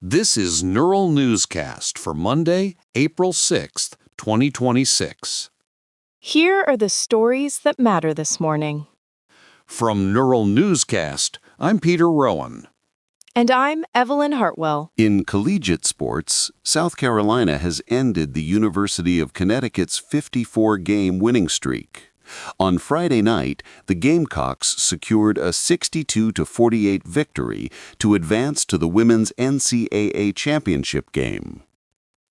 This is Neural Newscast for Monday, April 6th, 2026. Here are the stories that matter this morning. From Neural Newscast, I'm Peter Rowan. And I'm Evelyn Hartwell. In collegiate sports, South Carolina has ended the University of Connecticut's 54-game winning streak. On Friday night, the Gamecocks secured a 62-48 victory to advance to the women's NCAA championship game.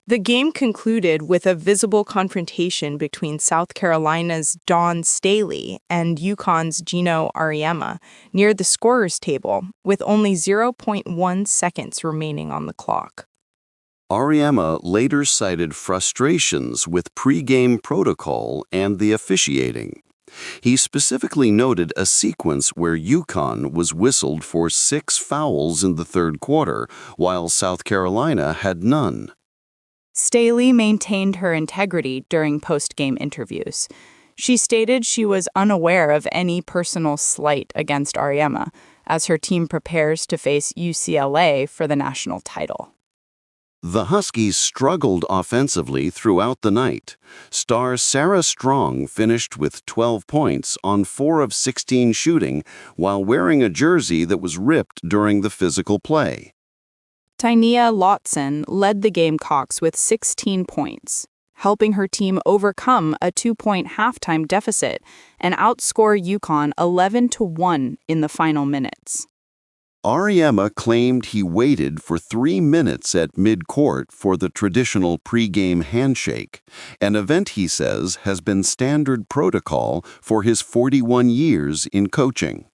The game concluded with a visible confrontation between South Carolina's Dawn Staley and UConn's Geno Auriemma near the scorer's table, with only 0.1 seconds remaining on the clock. Auriemma later cited frustrations with pre-game protocol and the officiating. He specifically noted a sequence where UConn was whistled for 6 fouls in the third quarter, while South Carolina had none. Staley maintained her integrity during post-game interviews. She stated she was unaware of any personal slight against Auriemma as her team prepares to face UCLA for the national title. The Huskies struggled offensively throughout the night. Star Sarah Strong finished with 12 points on 4 of 16 shooting while wearing a jersey that was ripped during the physical play. Tynia Lotson led the Gamecocks with 16 points, helping her team overcome a 2-point halftime deficit and outscore UConn 11-1 in the final minutes. Auriemma claimed he waited for 3 minutes at midcourt for the traditional pregame handshake, an event he says has been standard protocol for his 41 years in coaching.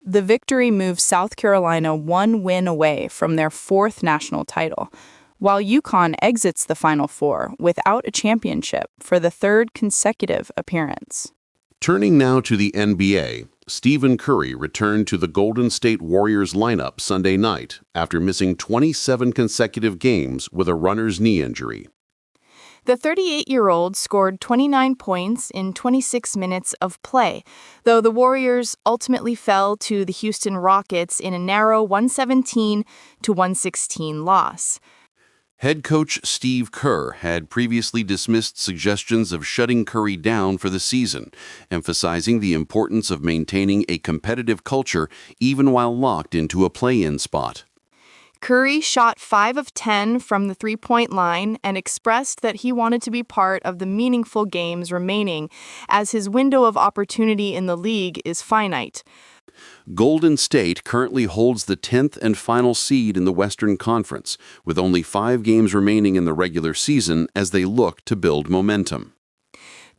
The victory moves South Carolina 1 win away from their 4th national title, while UConn exits the Final Four without a championship for the 3rd consecutive appearance. Turning now to the NBA, Stephen Curry returned to the Golden State Warriors lineup Sunday night after missing 27 consecutive games with a runner's knee injury. The 38-year-old scored 29 points in 26 minutes of play, though the Warriors ultimately fell to the Houston Rockets in a narrow 117-116 loss. Head coach Steve Kerr had previously dismissed suggestions of shutting Curry down for the season, emphasizing the importance of maintaining a competitive culture even while locked into a play-in spot. Curry shot 5 of 10 from the three-point line and expressed that he wanted to be part of the meaningful games remaining, as his window of opportunity in the league is finite. Golden State currently holds the 10th and final seed in the Western Conference, with only 5 games remaining in the regular season as they look to build momentum.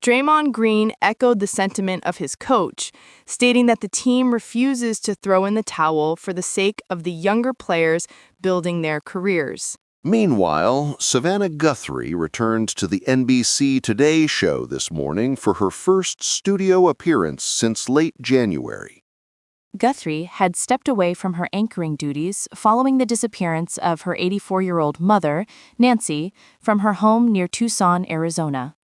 Draymond Green echoed the sentiment of his coach, stating that the team refuses to throw in the towel for the sake of the younger players building their careers. Meanwhile, Savannah Guthrie returned to the NBC Today show this morning for her first studio appearance since late January. Guthrie had stepped away from her anchoring duties following the disappearance of her 84-year-old mother, Nancy, from her home near Tucson, Arizona.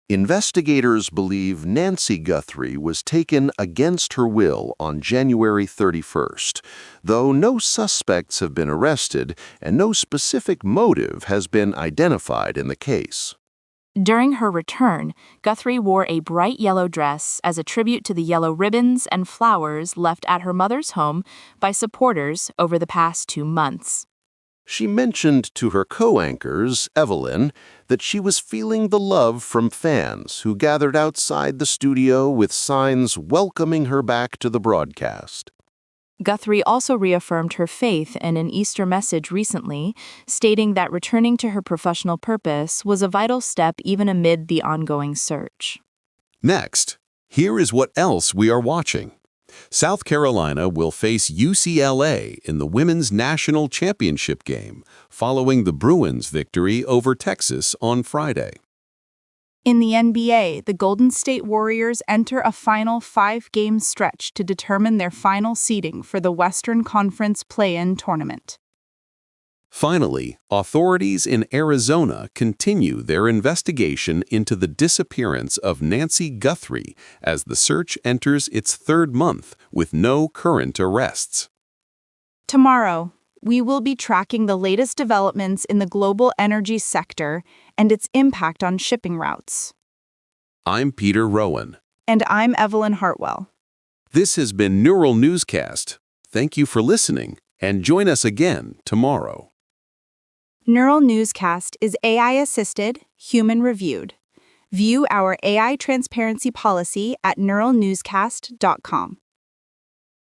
Investigators believe Nancy Guthrie was taken against her will on January 31st, though no suspects have been arrested and no specific motive has been identified in the case. During her return, Guthrie wore a bright yellow dress as a tribute to the yellow ribbons and flowers left at her mother's home by supporters over the past 2 months. She mentioned to her co-anchors, Evelyn, that she was feeling the love from fans who gathered outside the studio with signs welcoming her back to the broadcast. Guthrie also reaffirmed her faith in an Easter message recently, stating that returning to her professional purpose was a vital step even amid the ongoing search. Next, here is what else we are watching. South Carolina will face UCLA in the Women's National Championship game, following the Bruins' victory over Texas on Friday. In the NBA, the Golden State Warriors enter a final 5-game stretch to determine their final seeding for the Western Conference play-in tournament. Finally, authorities in Arizona continue their investigation into the disappearance of Nancy Guthrie as the search enters its 3rd month with no current arrests. Tomorrow, We will be tracking the latest developments in the global energy sector and its impact on shipping routes. I'm Peter Rowan. And I'm Evelyn Hartwell. This has been Neural Newscast. Thank you for listening, and join us again tomorrow. Neural Newscast is AI-assisted, human-reviewed. View our AI transparency policy at neuralnewscast.com.